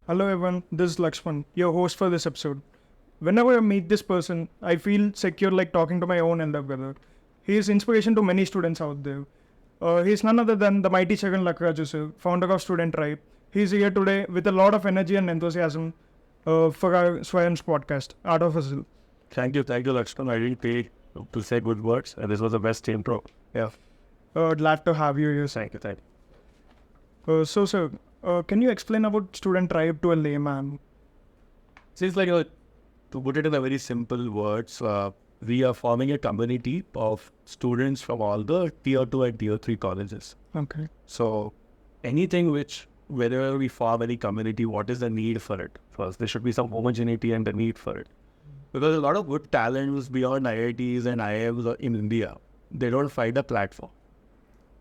Hello everyone, this is Lakshman, your host for this episode. Whenever I meet this person, I feel secure like talking to my own elder brother. He is inspiration to many students out there. He is none other than the mighty Charan Lakkaraju, sir, founder of Student Tribe. He is here today with a lot of energy and enthusiasm for our Swayam's podcast, Art of Hustle. Thank you, Lakshman. I didn't pay to say good words, and this was the best intro. Yeah. Glad to have you here, sir. Thank you. So, sir, can you explain about Student Tribe to a layman? So it's like, to put it in a very simple words, we are forming a community of students from all the tier 2 and tier 3 colleges. Okay. So anything whenever we form any community, what is the need for it? First, there should be some homogeneity and the need for it. Because a lot of good talents beyond IITs and IIMs in India, they don't find a platform.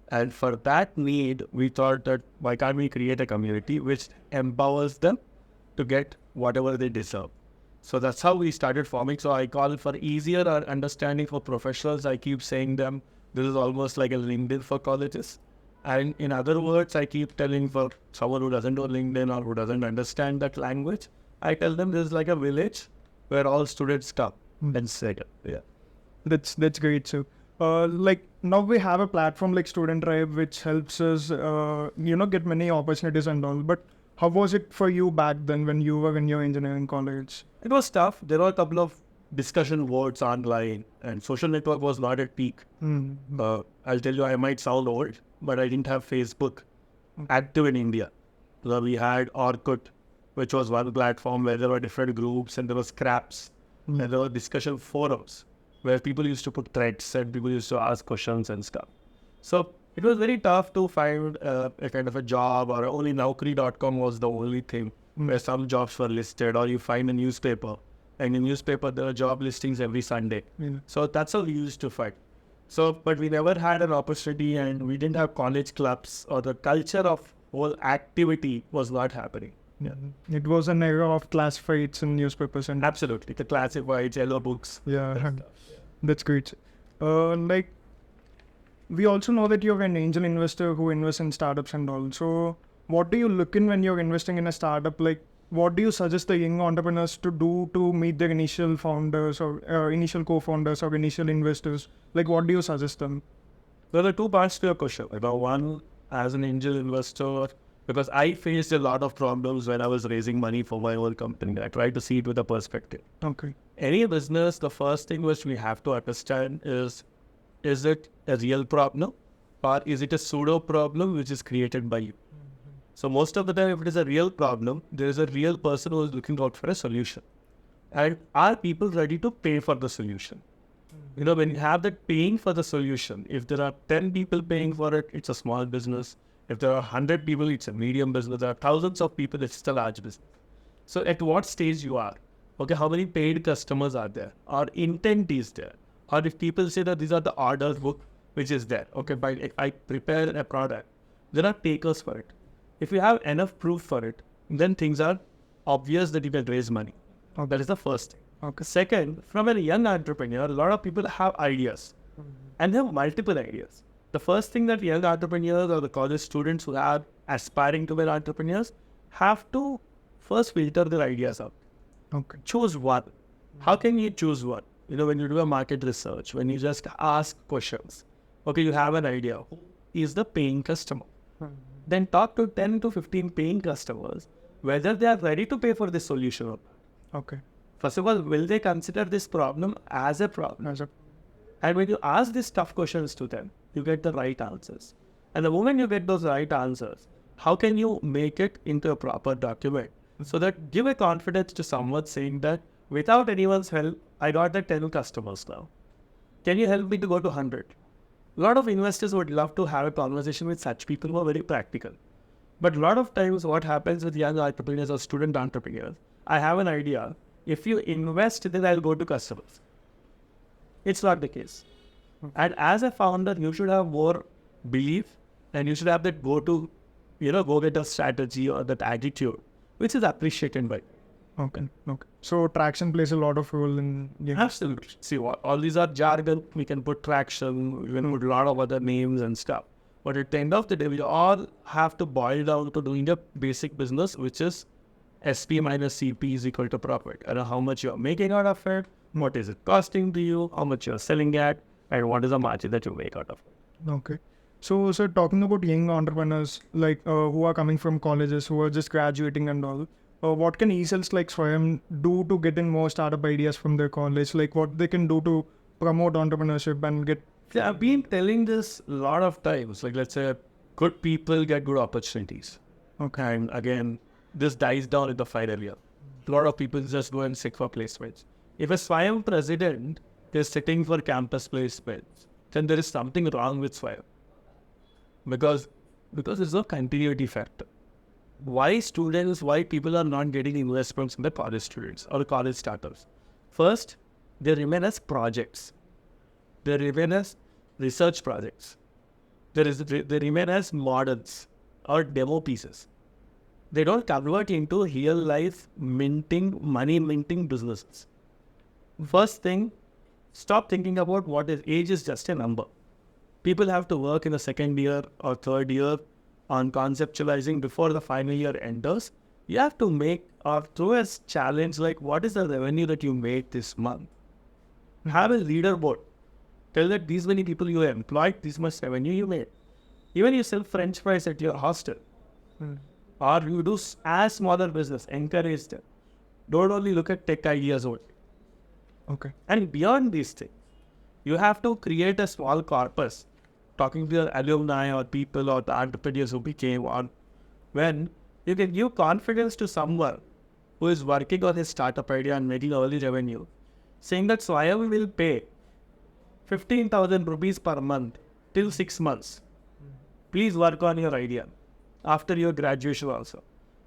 And for that need, we thought that why can't we create a community which empowers them to get whatever they deserve. So that's how we started forming. So I call it for easier understanding for professionals. I keep saying them, this is almost like a LinkedIn for colleges. And in other words, I keep telling for someone who doesn't know LinkedIn or who doesn't understand that language, I tell them this is like a village where all students come and say, yeah. That's great, sir. Like now we have a platform like Student Tribe which helps us, get many opportunities and all. But how was it for you back then when you were in your engineering college? It was tough. There were a couple of discussion boards online, and social network was not at peak. I'll tell you, I might sound old, but I didn't have Facebook active in India. So we had Orkut, which was one platform where there were different groups, and there was scraps, and there were discussion forums where people used to put threads and people used to ask questions and stuff. So it was very tough to find a kind of a job, or only Naukri.com was the only thing where some jobs were listed, or you find a newspaper, and in newspaper there are job listings every Sunday. So that's how we used to fight. So, but we never had an opportunity, and we didn't have college clubs, or the culture of whole activity was not happening. Yeah. It was an era of classifieds and newspapers and Absolutely, the classifieds, yellow books. That's great. Like we also know that you're an angel investor who invests in startups and all. So what do you look in when you're investing in a startup? Like what do you suggest the young entrepreneurs to do to meet their initial founders or initial co-founders or initial investors? Like what do you suggest them? There are two parts to your question. One, as an angel investor, because I faced a lot of problems when I was raising money for my own company. I tried to see it with a perspective. Okay. Any business, the first thing which we have to understand is it a real problem, or is it a pseudo problem which is created by you? So most of the time, if it is a real problem, there is a real person who is looking out for a solution. And are people ready to pay for the solution? When you have that paying for the solution, if there are 10 people paying for it, it's a small business. If there are 100 people, it's a medium business. There are thousands of people, it's a large business. So at what stage you are? Okay, how many paid customers are there? Or intent is there? Or if people say that these are the orders book, which is there. Okay, if I prepare a product, there are takers for it. If you have enough proof for it, then things are obvious that you can raise money. Okay. That is the first thing. Okay. Second, from a young entrepreneur, a lot of people have ideas and they have multiple ideas. The first thing that young entrepreneurs or the college students who are aspiring to be entrepreneurs have to first filter their ideas out. Okay. Choose one. How can you choose one? When you do a market research, when you just ask questions, okay, you have an idea. Who is the paying customer? Then talk to 10 to 15 paying customers, whether they are ready to pay for this solution or not. Okay. First of all, will they consider this problem as a problem? And when you ask these tough questions to them, you get the right answers. And the moment you get those right answers, how can you make it into a proper document? So that give a confidence to someone saying that without anyone's help, I got the 10 customers now. Can you help me to go to 100? A lot of investors would love to have a conversation with such people who are very practical. But a lot of times what happens with young entrepreneurs or student entrepreneurs, I have an idea. If you invest, then I'll go to customers. It's not the case. And as a founder, you should have more belief, and you should have that go-getter strategy or that attitude, which is appreciated by. Okay. So traction plays a lot of role in. Absolutely. See, all these are jargon. We can put traction, we can put a lot of other names and stuff. But at the end of the day, we all have to boil down to doing a basic business, which is SP minus CP is equal to profit. And how much you're making out of it, what is it costing to you, how much you're selling at, and what is the margin that you make out of it. Okay. So, sir, talking about young entrepreneurs, like who are coming from colleges, who are just graduating and all, what can e-cells like Swayam do to get in more startup ideas from their college? Like what they can do to promote entrepreneurship and get... Yeah, I've been telling this a lot of times. Like, let's say, good people get good opportunities. Okay. And again, this dies down in the final year. A lot of people just go and seek for placements. If a Swayam president is sitting for campus placements, then there is something wrong with Swayam. Because there's no continuity factor. Why people are not getting investments in the college students or college startups? First, they remain as projects. They remain as research projects. They remain as models or demo pieces. They don't convert into real life money minting businesses. First thing, stop thinking about what is age is just a number. People have to work in the second year or third year on conceptualizing before the final year enters. You have to make or throw a challenge like, what is the revenue that you made this month? Have a leaderboard. Tell that these many people you employed, this much revenue you made. Even you sell French fries at your hostel. Or you do as smaller business, encourage them. Don't only look at tech ideas only. Okay. And beyond these things, you have to create a small corpus, talking to your alumni or people or the entrepreneurs who became on, when you can give confidence to someone who is working on his startup idea and making early revenue, saying that Swayam will pay 15,000 rupees per month till 6 months. Please work on your idea after your graduation also.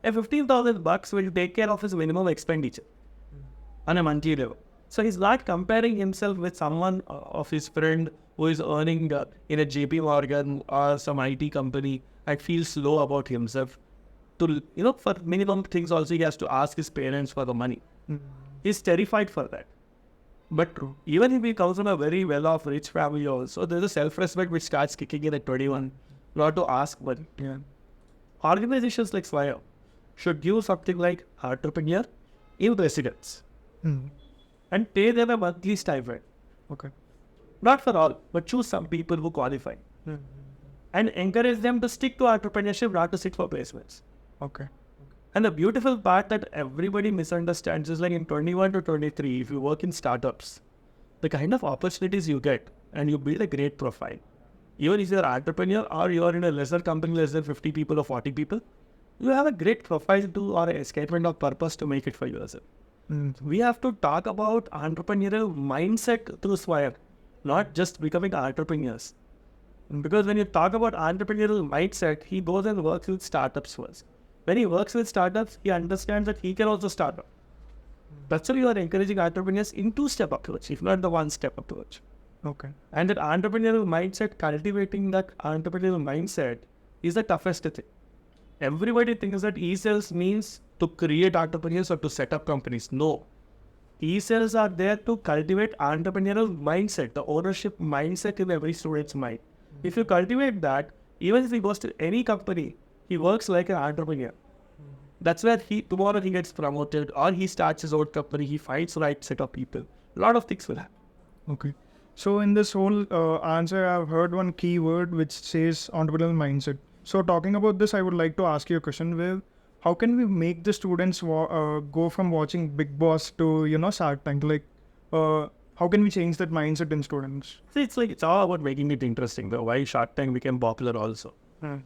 A 15,000 bucks will take care of his minimum expenditure on a monthly level. So he's not comparing himself with someone of his friend who is earning in a JP Morgan or some IT company and feels low about himself. For minimum things also he has to ask his parents for the money. He's terrified for that. But even if he comes from a very well-off, rich family also, there's a self-respect which starts kicking in at 21, not to ask money. Yeah. Organizations like Swayam should give something like entrepreneur in residence and pay them a monthly stipend. Okay. Not for all, but choose some people who qualify and encourage them to stick to entrepreneurship, not to sit for placements. Okay. And the beautiful part that everybody misunderstands is like in 21 to 23, if you work in startups, the kind of opportunities you get and you build a great profile. Even if you're an entrepreneur or you're in a lesser company, less than 50 people or 40 people, you have a great profile or a statement of purpose to make it for yourself. We have to talk about entrepreneurial mindset through Swayam, not just becoming entrepreneurs. Because when you talk about entrepreneurial mindset, he goes and works with startups first. When he works with startups, he understands that he can also start up. That's why you are encouraging entrepreneurs in two-step approach, if not the one-step approach. Okay. And that entrepreneurial mindset, cultivating that entrepreneurial mindset is the toughest thing. Everybody thinks that e-cells means to create entrepreneurs or to set up companies. No. E-cells are there to cultivate entrepreneurial mindset, the ownership mindset in every student's mind. If you cultivate that, even if he goes to any company, he works like an entrepreneur. That's where tomorrow he gets promoted or he starts his own company, he finds the right set of people. A lot of things will happen. Okay. So in this whole answer, I've heard one key word which says entrepreneurial mindset. So talking about this, I would like to ask you a question where how can we make the students go from watching Big Boss to, Shark Tank? Like, how can we change that mindset in students? See, it's all about making it interesting. The why Shark Tank became popular also.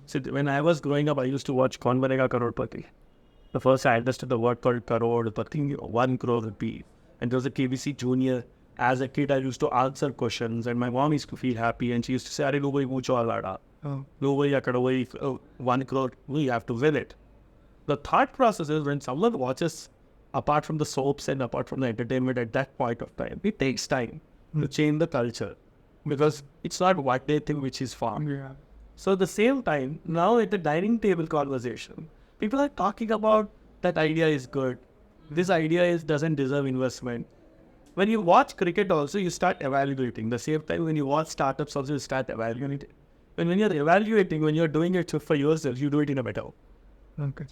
See, when I was growing up, I used to watch Kaun Banega Crorepati. The first I understood the word called crore, the thing 1 crore rupee. And there was a KBC Junior. As a kid, I used to answer questions and my mom used to feel happy and she used to say, "Are no bhai mucho alada. No bhai akada bhai 1 crore, we have to win it." The thought process is when someone watches, apart from the soaps and apart from the entertainment at that point of time, it takes time to change the culture because it's not what they think which is fun. Yeah. So at the same time, now at the dining table conversation, people are talking about that idea is good. This idea doesn't deserve investment. When you watch cricket also, you start evaluating. The same time when you watch startups also, you start evaluating. When you're evaluating, when you're doing it for yourself, you do it in a better way. Okay.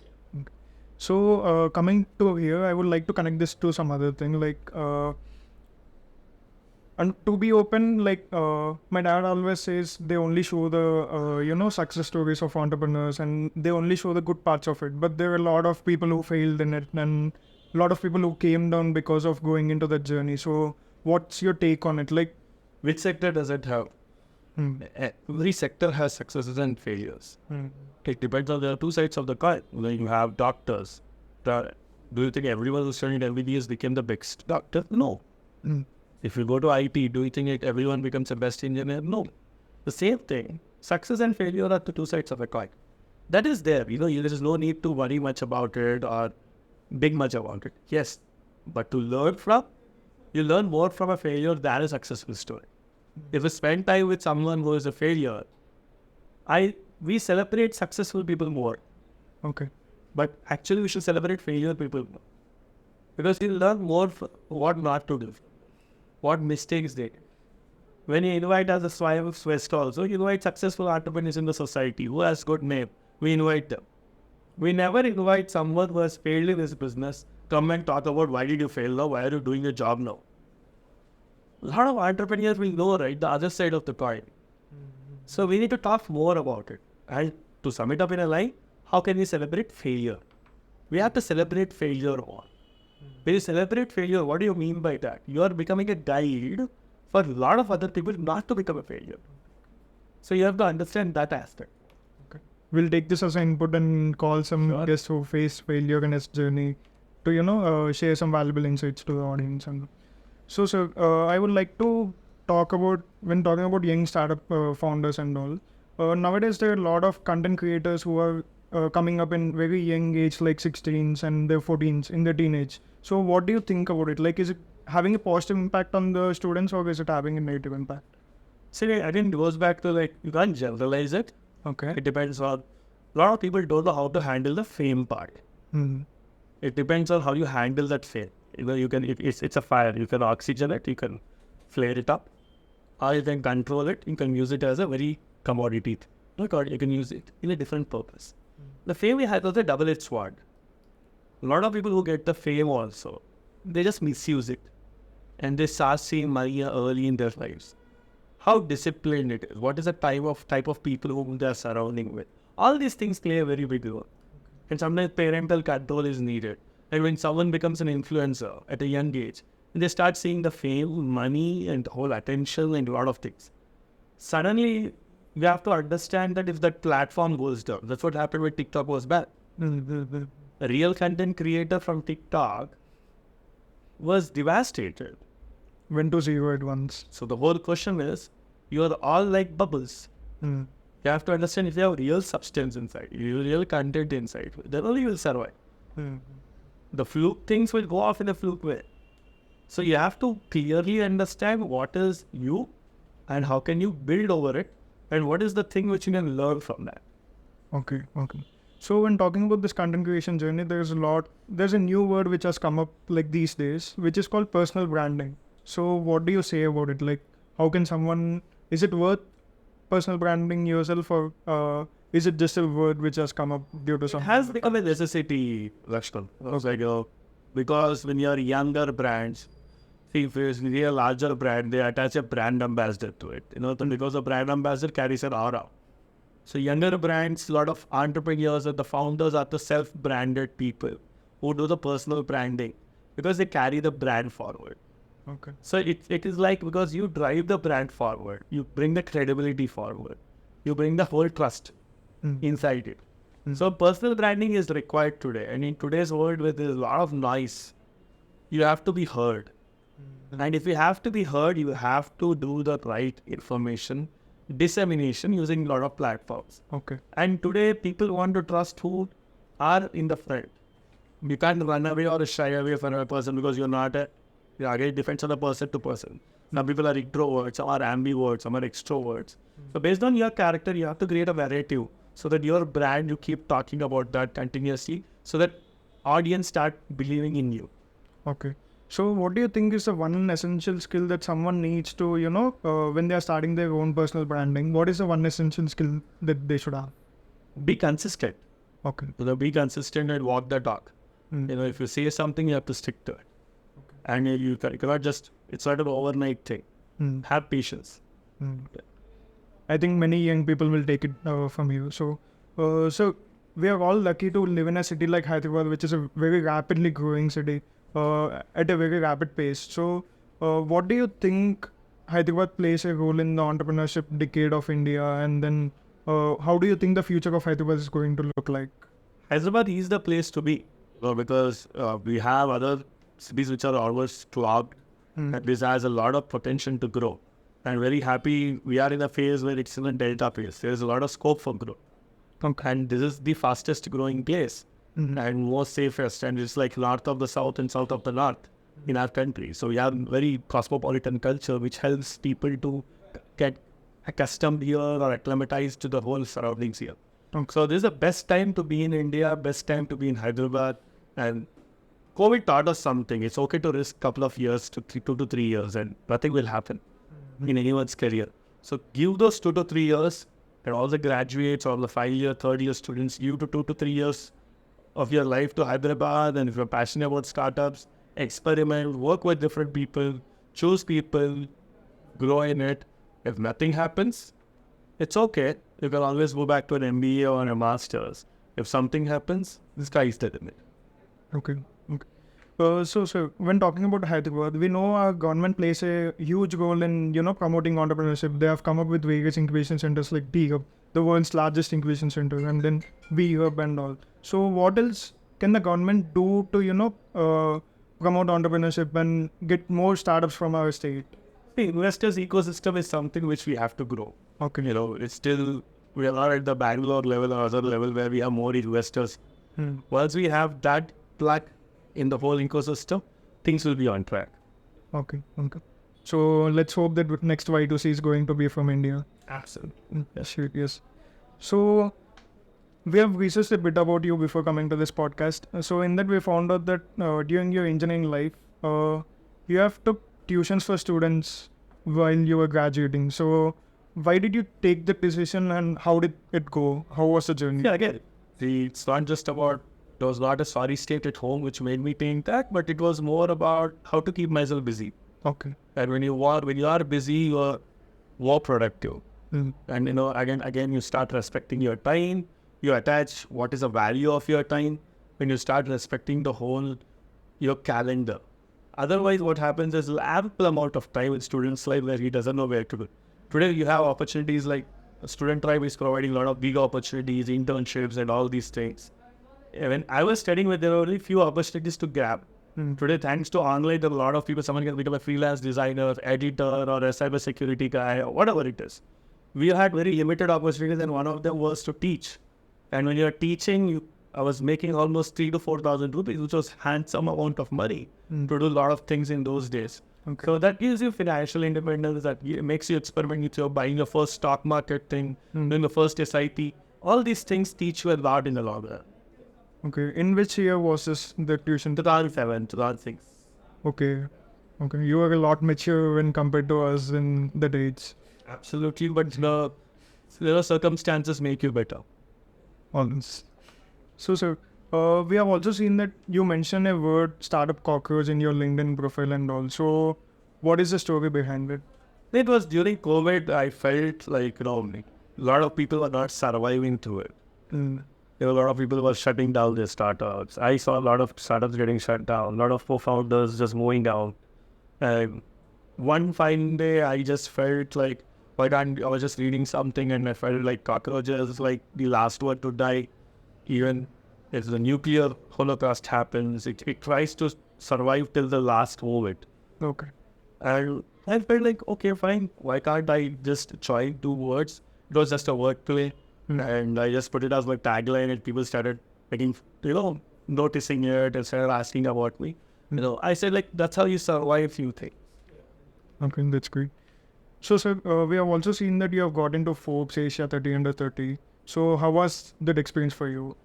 So coming to here, I would like to connect this to some other thing, like and to be open, like my dad always says they only show the success stories of entrepreneurs and they only show the good parts of it. But there are a lot of people who failed in it and a lot of people who came down because of going into that journey. So what's your take on it? Like, which sector does it have? Every sector has successes and failures. It depends on the two sides of the coin. When you have doctors, do you think everyone who studied MBBS became the best doctor? No. If you go to IT, do you think everyone becomes the best engineer? No. The same thing. Success and failure are the two sides of a coin. That is there. There is no need to worry much about it or big much about it. Yes. But to learn from, you learn more from a failure than a successful story. If you spend time with someone who is a failure, we celebrate successful people more. Okay. But actually we should celebrate failure people more. Because you learn more what not to do. What mistakes they did. When you invite as a Swayam West also, you invite successful entrepreneurs in the society who has good name. We invite them. We never invite someone who has failed in his business, come and talk about why did you fail now, why are you doing your job now. A lot of entrepreneurs will know, right, the other side of the coin. So we need to talk more about it. And to sum it up in a line, how can we celebrate failure? We have to celebrate failure more. When you celebrate failure, what do you mean by that? You are becoming a guide for a lot of other people not to become a failure. So you have to understand that aspect. Okay. We'll take this as an input and call some guests who face failure in his journey to, share some valuable insights to the audience. And so, sir, I would like to talk about, when talking about young startup founders and all, nowadays there are a lot of content creators who are coming up in very young age, like 16s and their 14s, in their teenage. So what do you think about it? Like, is it having a positive impact on the students or is it having a negative impact? See, I think it goes back to you can't generalize it. Okay. It depends on, a lot of people don't know how to handle the fame part. It depends on how you handle that fame. You can, it's a fire, you can oxygen it, you can flare it up, or you can control it, you can use it as a very commodity. You can use it in a different purpose. The fame has also a double-edged sword. A lot of people who get the fame also, they just misuse it. And they start seeing money early in their lives. How disciplined it is. What is the type of people whom they are surrounding with. All these things play a very big role. And sometimes parental control is needed. And when someone becomes an influencer at a young age, they start seeing the fame, money, and whole attention and a lot of things. Suddenly, we have to understand that if that platform goes down, that's what happened with TikTok was bad. A real content creator from TikTok was devastated. Went to zero at once. So the whole question is, you're all like bubbles. You have to understand if you have real substance inside, real content inside, then only you will survive. The fluke things will go off in a fluke way. So you have to clearly understand what is you and how can you build over it and what is the thing which you can learn from that. Okay. So when talking about this content creation journey, there's a new word which has come up like these days, which is called personal branding. So what do you say about it? Like, how can is it worth personal branding yourself or is it just a word which has come up due to something? It has become a necessity, Lakshman. Because when you're younger brands, see, if it's a larger brand, they attach a brand ambassador to it. Because the brand ambassador carries an aura. So younger brands, a lot of entrepreneurs and the founders are the self-branded people who do the personal branding because they carry the brand forward. Okay. So it is like, because you drive the brand forward, you bring the credibility forward, you bring the whole trust inside it. So personal branding is required today. And in today's world where there's a lot of noise, you have to be heard. And if you have to be heard, you have to do the right information dissemination using a lot of platforms. Okay. And today people want to trust who are in the front. You can't run away or shy away from a person because you're not again, it depends on the person to person. Some people are introverts, some are ambiverts, some are extroverts. So based on your character, you have to create a narrative so that your brand, you keep talking about that continuously so that audience start believing in you. Okay. So what do you think is the one essential skill that someone needs to, when they are starting their own personal branding, what is the one essential skill that they should have? Be consistent. Okay. Be consistent and walk the talk. If you say something, you have to stick to it. And you cannot just, it's not an overnight thing. Have patience. I think many young people will take it from you. So we are all lucky to live in a city like Hyderabad, which is a very rapidly growing city at a very rapid pace. So what do you think Hyderabad plays a role in the entrepreneurship decade of India? And then how do you think the future of Hyderabad is going to look like? Hyderabad is the place to be, because we have other cities which are almost clogged, and this has a lot of potential to grow. And very happy we are in a phase where it's in a delta phase. There is a lot of scope for growth. Okay. And this is the fastest growing place and most safest. And it's like north of the south and south of the north in our country. So we have very cosmopolitan culture, which helps people to get accustomed here or acclimatized to the whole surroundings here. Okay. So this is the best time to be in India, best time to be in Hyderabad. And COVID taught us something. It's okay to risk a couple of years, 2 to 3 years, and nothing will happen in anyone's career. So give those 2 to 3 years, and all the graduates or the 5-year, 3rd-year students, give to 2 to 3 years of your life to Hyderabad. And if you're passionate about startups, experiment, work with different people, choose people, grow in it. If nothing happens, it's okay. You can always go back to an MBA or a master's. If something happens, the sky is the limit. Okay. So when talking about Hyderabad, we know our government plays a huge role in promoting entrepreneurship. They have come up with various incubation centers like T-Hub, the world's largest incubation center, and then V-Hub and all. So what else can the government do to promote entrepreneurship and get more startups from our state? The investors ecosystem is something which we have to grow. Okay. It's still, we are not at the Bangalore level or other level where we have more investors. Once we have that plug in the whole ecosystem, things will be on track. Okay. So let's hope that next Y2C is going to be from India. Absolutely. Yes. So we have researched a bit about you before coming to this podcast. So in that we found out that during your engineering life, you have took tuitions for students while you were graduating. So why did you take the decision and how did it go? How was the journey? Yeah, again, it's not just about, there was not a sorry state at home which made me think that, but it was more about how to keep myself busy. Okay. And when you are busy, you are more productive. And again, you start respecting your time. You attach what is the value of your time when you start respecting your calendar. Otherwise, what happens is ample amount of time in student's life where he doesn't know where to go. Today, you have opportunities like Student Tribe is providing a lot of big opportunities, internships, and all these things. When I was studying, there were only few opportunities to grab. Today, thanks to online, there are a lot of people. Someone can become a freelance designer, editor, or a cybersecurity guy, or whatever it is. We had very limited opportunities, and one of them was to teach. And when you're teaching, I was making almost 3,000 to 4,000 rupees, which was handsome amount of money to do a lot of things in those days. Okay. So that gives you financial independence, that makes you experiment with your buying your first stock market thing, doing the first SIP. All these things teach you a lot in the long run. Okay. In which year was this, the tuition? 2007, 2006. Okay. You were a lot mature when compared to us in that age. Absolutely, but the circumstances make you better. Always. So, sir, we have also seen that you mentioned a word startup cockroach in your LinkedIn profile and all. So, what is the story behind it? It was during COVID, I felt like, a lot of people were not surviving through it. There were a lot of people who were shutting down their startups. I saw a lot of startups getting shut down, a lot of co-founders just moving down. And one fine day, I just felt like, I was just reading something and I felt like cockroaches is like the last one to die. Even if the nuclear holocaust happens, it tries to survive till the last moment. Okay. And I felt like, okay, fine. Why can't I just join 2 words? It was just a word play. And I just put it as my tagline and people started making, noticing it and started asking about me. I said like, that's how you survive few things. Okay, that's great. So, sir, we have also seen that you have got into Forbes Asia 30 under 30. So, how was that experience for you?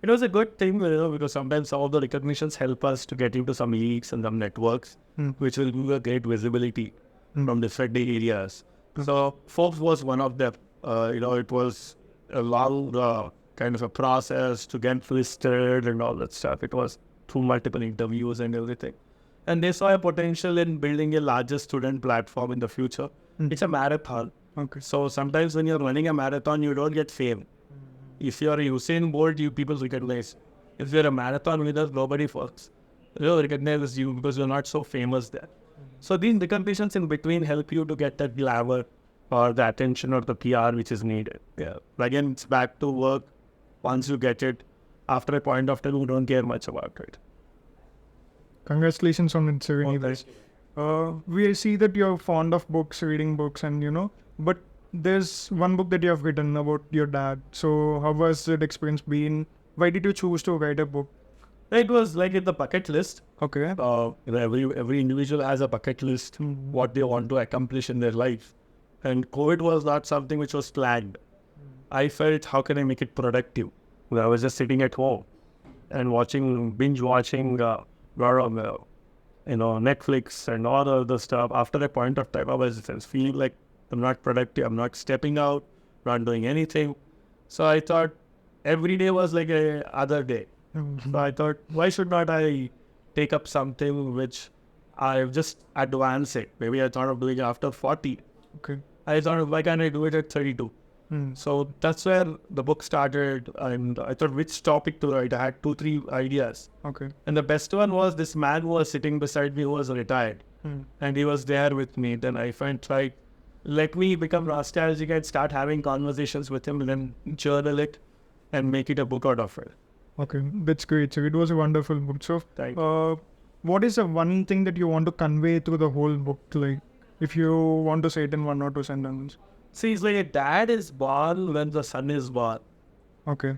It was a good thing, because sometimes some of the recognitions help us to get into some leagues and some networks, which will give a great visibility from different areas. So, Forbes was one of them. It was a long kind of a process to get listed and all that stuff. It was through multiple interviews and everything. And they saw a potential in building a larger student platform in the future. It's a marathon. Okay. So sometimes when you're running a marathon, you don't get fame. If you're a Usain Bolt, people recognize. If you're a marathon winner, nobody recognizes you because you're not so famous there. So these recognitions in between help you to get that glamour or the attention or the PR which is needed. Yeah. Again, it's back to work. Once you get it, after a point of time, you don't care much about it. Congratulations on it, sir. Anyways. We see that you're fond of books, reading books, and but there's one book that you have written about your dad. So how was that experience been? Why did you choose to write a book? It was like in the bucket list. Okay. Every individual has a bucket list, what they want to accomplish in their life. And COVID was not something which was planned. I felt, how can I make it productive? I was just sitting at home and binge watching Netflix and all other stuff. After a point of time, I was feeling like I'm not productive. I'm not stepping out, not doing anything. So I thought every day was like a other day. So I thought, why should not I take up something which I've just advanced it? Maybe I thought of doing it after 40. Okay. I thought, why can't I do it at 32? So that's where the book started, and I thought which topic to write. I had 2-3 ideas. Okay. And the best one was this man who was sitting beside me who was retired. And he was there with me. Then I felt like, let me become nostalgic and start having conversations with him and then journal it and make it a book out of it. Okay, that's great. So it was a wonderful book. So Thank you. what is the one thing that you want to convey through the whole book? Like, if you want to say it in 1 or 2 sentences. See, it's like a dad is born when the son is born. Okay.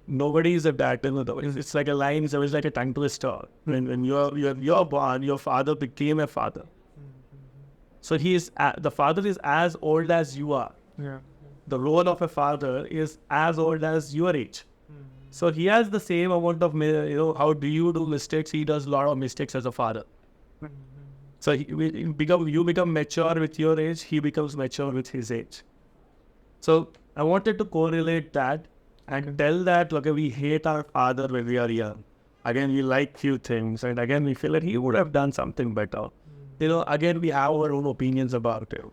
Nobody is a dad. It's like a line, it's like a tongue twister. When you're born, your father became a father. So the father is as old as you are. Yeah. The role of a father is as old as your age. So he has the same amount of, how do you do mistakes? He does a lot of mistakes as a father. So you become mature with your age, he becomes mature with his age. So I wanted to correlate that and tell that, okay, we hate our father when we are young. Again, we like few things, and again, we feel that he would have done something better. Again, we have our own opinions about it.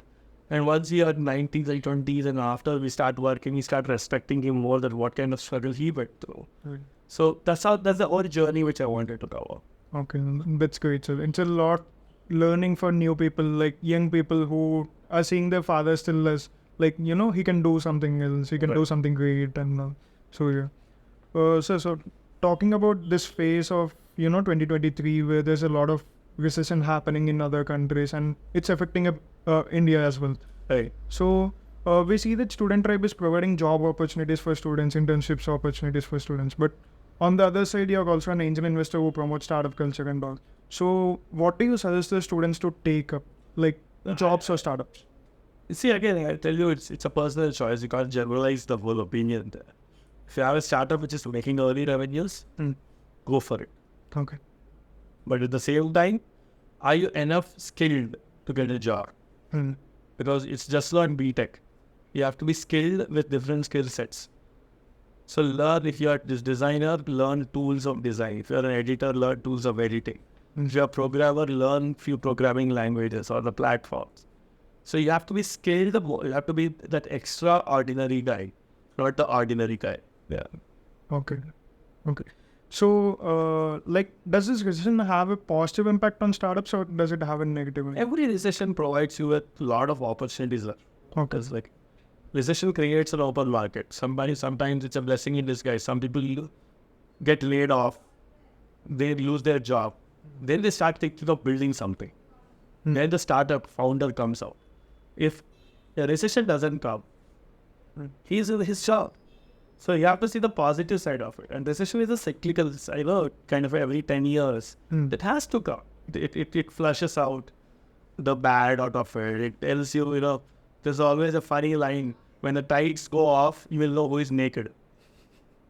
And once we are 90s and 20s and after we start working, we start respecting him more than what kind of struggle he went through. So that's the whole journey which I wanted to cover. Okay, that's great. So it's a lot learning for new people, like young people who are seeing their father still as like, he can do something else, he can do something great. And so yeah. So talking about this phase of, 2023, where there's a lot of recession happening in other countries and it's affecting India as well. Right. So we see that Student Tribe is providing job opportunities for students, internships opportunities for students. But on the other side, you're also an angel investor who promotes startup culture and all. So what do you suggest the students to take up, like jobs or startups? See, again, I tell you, it's a personal choice. You can't generalize the whole opinion there. If you have a startup which is making early revenues, go for it. Okay. But at the same time, are you enough skilled to get a job? Because it's just not BTech. You have to be skilled with different skill sets. So learn, if you're this designer, learn tools of design. If you're an editor, learn tools of editing. If you're a programmer, learn few programming languages or the platforms. So you have to be skilled, you have to be that extraordinary guy, not the ordinary guy. Yeah. Okay. So, does this recession have a positive impact on startups or does it have a negative impact? Every recession provides you with a lot of opportunities. Because recession creates an open market. Sometimes it's a blessing in disguise. Some people get laid off, they lose their job. Then they start thinking of building something. Then the startup founder comes out. If a recession doesn't come, he's in his job. So you have to see the positive side of it. And recession is a cyclical, kind of every 10 years. That has to come. It flushes out the bad out of it. It tells you, there's always a funny line. When the tides go off, you will know who is naked.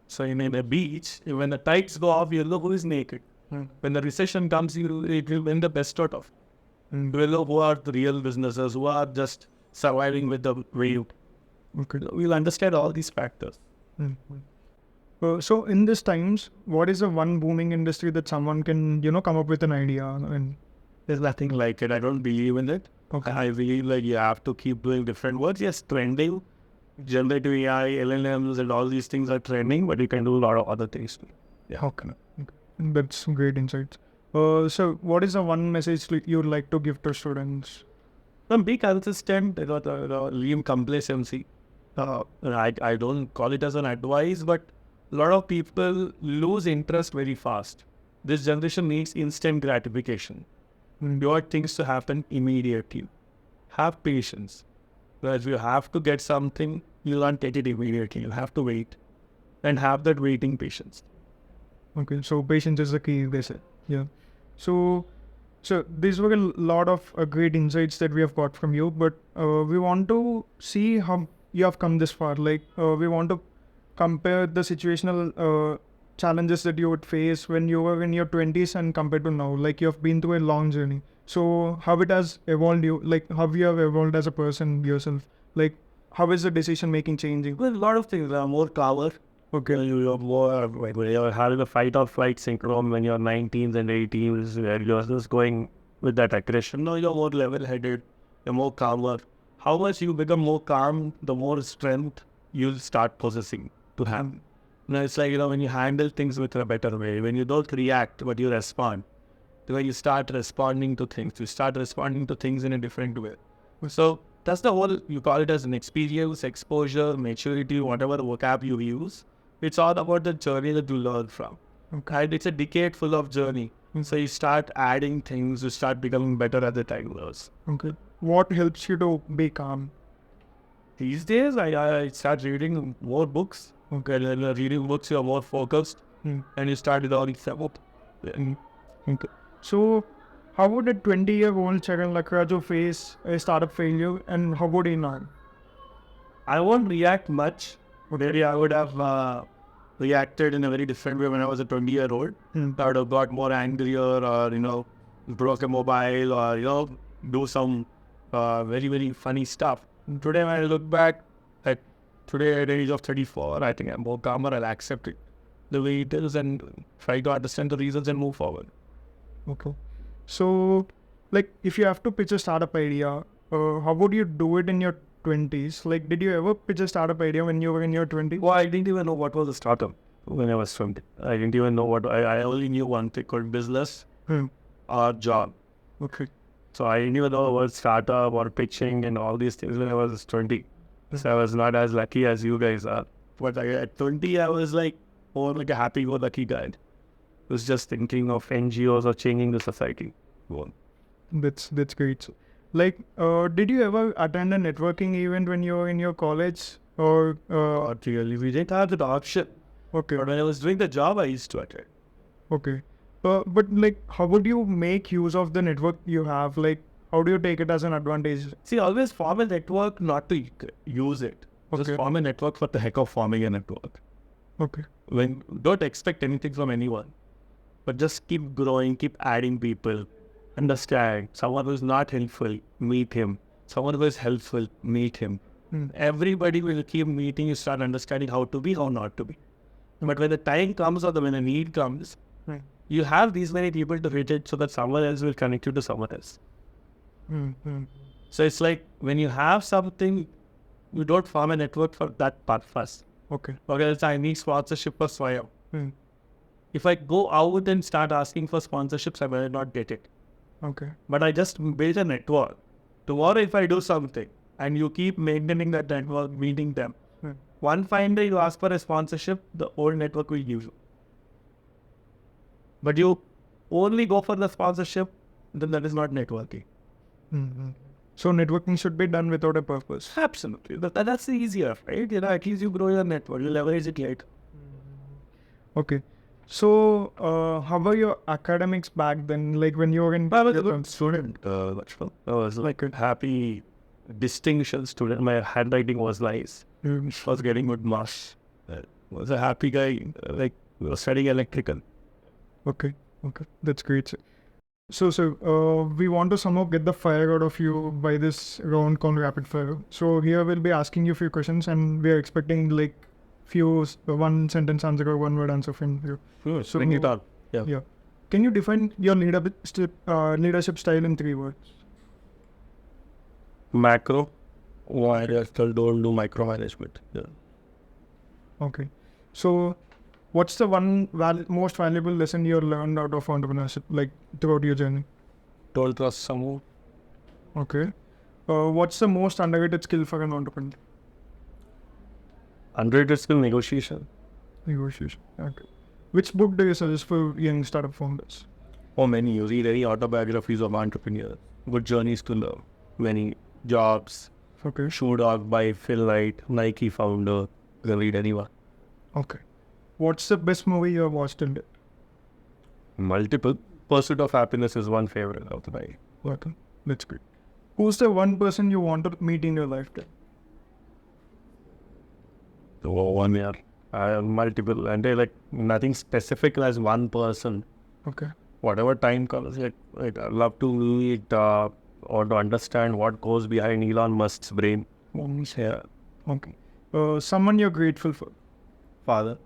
So in a beach, when the tides go off, you'll know who is naked. When the recession comes, it will win the best out of it. You will know who are the real businesses, who are just surviving with the wave. Okay. We'll understand all these factors. So in these times, what is the one booming industry that someone can, come up with an idea? And There's nothing like it. I don't believe in it. okay. I believe like you have to keep doing different work. Yes, trending, generative AI, LLMs, and all these things are trending, but you can do a lot of other things too. Okay. That's great insights. So what is the one message you'd like to give to students? Be consistent, leave complacency. I don't call it as an advice, but a lot of people lose interest very fast. This generation needs instant gratification. You want things to happen immediately. Have patience. Whereas you have to get something, you'll not get it immediately. You'll have to wait and have that waiting patience. Okay, so patience is the key, they say. Yeah. So these were a lot of great insights that we have got from you, but we want to see how you have come this far. Like, we want to compare the situational challenges that you would face when you were in your 20s and compared to now. Like, you have been through a long journey. So how it has evolved you, like how you have evolved as a person yourself. Like, how is the decision making changing? Well, a lot of things are more calmer. Okay. You're more, when you're having a fight or flight syndrome when you're 19s and 18s, where you're just going with that aggression. No, you're more level headed, you're more calmer. How much you become more calm, the more strength you'll start possessing to have. Now, it's like, when you handle things with a better way, when you don't react, but you respond, when you start responding to things, you start responding to things in a different way. So that's the whole, you call it as an experience, exposure, maturity, whatever vocab you use. It's all about the journey that you learn from. Okay. And it's a decade full of journey. So you start adding things, you start becoming better as the time goes. Okay. What helps you to be calm? These days, I start reading more books. Okay, and reading books, you're more focused, and you start with all these stuff. Okay. So, how would a 20-year-old Charan Lakkaraju face a startup failure, and how would he now? I won't react much. Maybe I would have reacted in a very different way when I was a 20-year-old. I would have got more angrier, or broke a mobile, or do some very, very funny stuff. Today, when I look back at today at the age of 34, I think I'm more calmer. I'll accept it the way it is and try to understand the reasons and move forward. Okay. So, like, if you have to pitch a startup idea, how would you do it in your 20s? Like, did you ever pitch a startup idea when you were in your 20s? Well, I didn't even know what was a startup when I was 20. I didn't even know what, I only knew one thing called business or job. Okay. So I didn't even know about startup or pitching and all these things when I was 20. So I was not as lucky as you guys are. But at 20, I was like more like a happy-go-lucky guy. I was just thinking of NGOs or changing the society. That's great. Like, did you ever attend a networking event when you were in your college? Or Not really. We didn't have that option. okay. But when I was doing the job, I used to attend. Okay. But like, how would you make use of the network you have? Like, how do you take it as an advantage? See, always form a network, not to use it. Just Okay. form a network for the heck of forming a network. Okay. Don't expect anything from anyone, but just keep growing, keep adding people. Understand, someone who is not helpful, meet him. Someone who is helpful, meet him. Everybody will keep meeting, you start understanding how to be, how not to be. But when the time comes or when the need comes, you have these many people to hit it so that someone else will connect you to someone else. So it's like when you have something, you don't form a network for that purpose. Okay. Okay, I need sponsorship for Swayam. If I go out and start asking for sponsorships, I may not get it. Okay. But I just build a network. Tomorrow, if I do something and you keep maintaining that network, meeting them, one fine day you ask for a sponsorship, the old network will give you. But you only go for the sponsorship, then that is not networking. So networking should be done without a purpose. Absolutely. That's easier, right? At least you grow your network, you leverage it later. Okay. So, how were your academics back then? Like when you were in... I was a good student, Lakshman. I was like a happy, distinction student. My handwriting was nice. I was getting good marks. I was a happy guy, like studying electrical. Okay. That's great. So, we want to somehow get the fire out of you by this round called rapid fire. So here we'll be asking you a few questions and we are expecting like one sentence answer or one word answer from you. Sure, So- bring it on. Yeah. Yeah. Can you define your leadership style in 3 words? Macro, why I still don't do micromanagement. Yeah. Okay. So, what's the one most valuable lesson you learned out of entrepreneurship, like throughout your journey? Don't trust someone. Okay. What's the most underrated skill for an entrepreneur? Underrated skill negotiation. Negotiation. Okay. Which book do you suggest for young startup founders? For many, you read any autobiographies of entrepreneurs. Good journeys to love. Many jobs. Okay. Shoe Dog by Phil Knight, Nike founder. You can read anyone. Okay. What's the best movie you have watched in it? Multiple. Pursuit of Happiness is one favorite of the night. Okay. That's great. Who's the one person you want to meet in your lifetime? So one year. Multiple. And they like nothing specific as one person. Okay. Whatever time comes, I'd love to meet or to understand what goes behind Elon Musk's brain. Yeah. Okay. Someone you're grateful for? Father.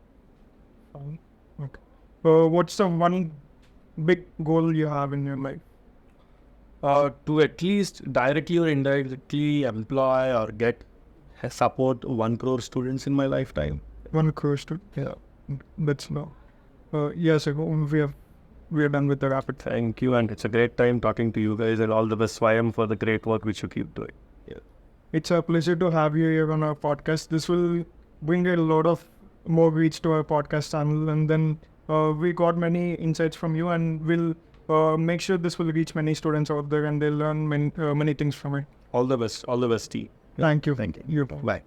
Okay. What's the one big goal you have in your life? To at least directly or indirectly employ or get support 1 crore students in my lifetime. 1 crore to. Yeah. That's no. Yes, we are done with the rapid. Thank you, and it's a great time talking to you guys, and all the best, Swayam, for the great work which you keep doing. Yeah. It's a pleasure to have you here on our podcast. This will bring a lot of more reach to our podcast channel, and then we got many insights from you, and we'll make sure this will reach many students out there, and they'll learn many things from it. All the best, T. Thank you. Thank you. You. Bye.